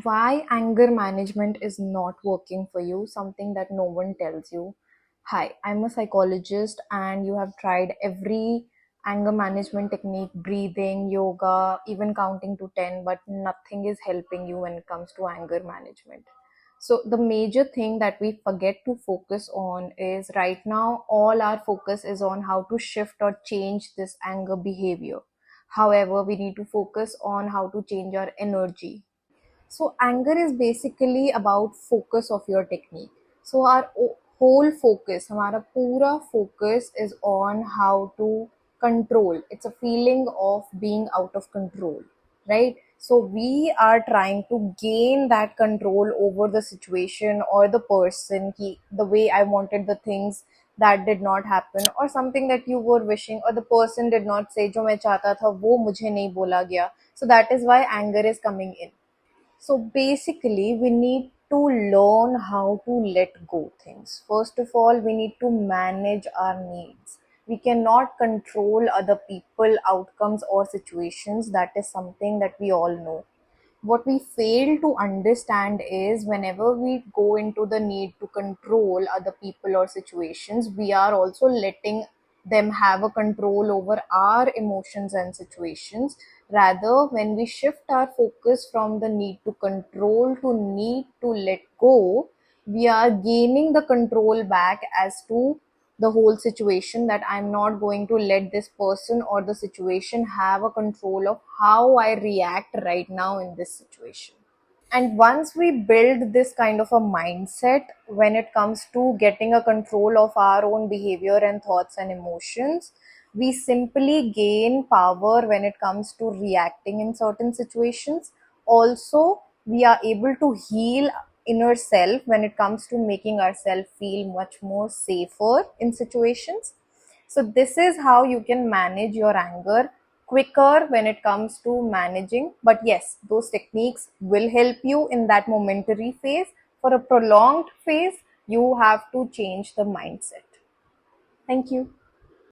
Why anger management is not working for you, something that no one tells you. Hi, I'm a psychologist, and you have tried every anger management technique, breathing, yoga, even counting to 10, but nothing is helping you when it comes to anger management. So, the major thing that we forget to focus on is right now, all our focus is on how to shift or change this anger behavior. However, we need to focus on how to change our energy. So anger is basically about focus of your technique. So our whole focus, हमारा पूरा focus is on how to control. It's a feeling of being out of control, right? So we are trying to gain that control over the situation or the person. The way I wanted the things that did not happen, or something that you were wishing, or the person did not say जो मैं चाहता था वो मुझे नहीं बोला गया. So that is why anger is coming in. So basically, we need to learn how to let go things. First of all, we need to manage our needs. We cannot control other people, outcomes, or situations. That is something that we all know. What we fail to understand is whenever we go into the need to control other people or situations, we are also letting them have a control over our emotions and situations. Rather, when we shift our focus from the need to control to need to let go, we are gaining the control back as to the whole situation, that I'm not going to let this person or the situation have a control of how I react right now in this situation. And once we build this kind of a mindset when it comes to getting a control of our own behavior and thoughts and emotions, we simply gain power when it comes to reacting in certain situations. Also, we are able to heal inner self when it comes to making ourselves feel much more safer in situations. So this is how you can manage your anger quicker when it comes to managing. But yes, those techniques will help you in that momentary phase. For a prolonged phase, you have to change the mindset. Thank you.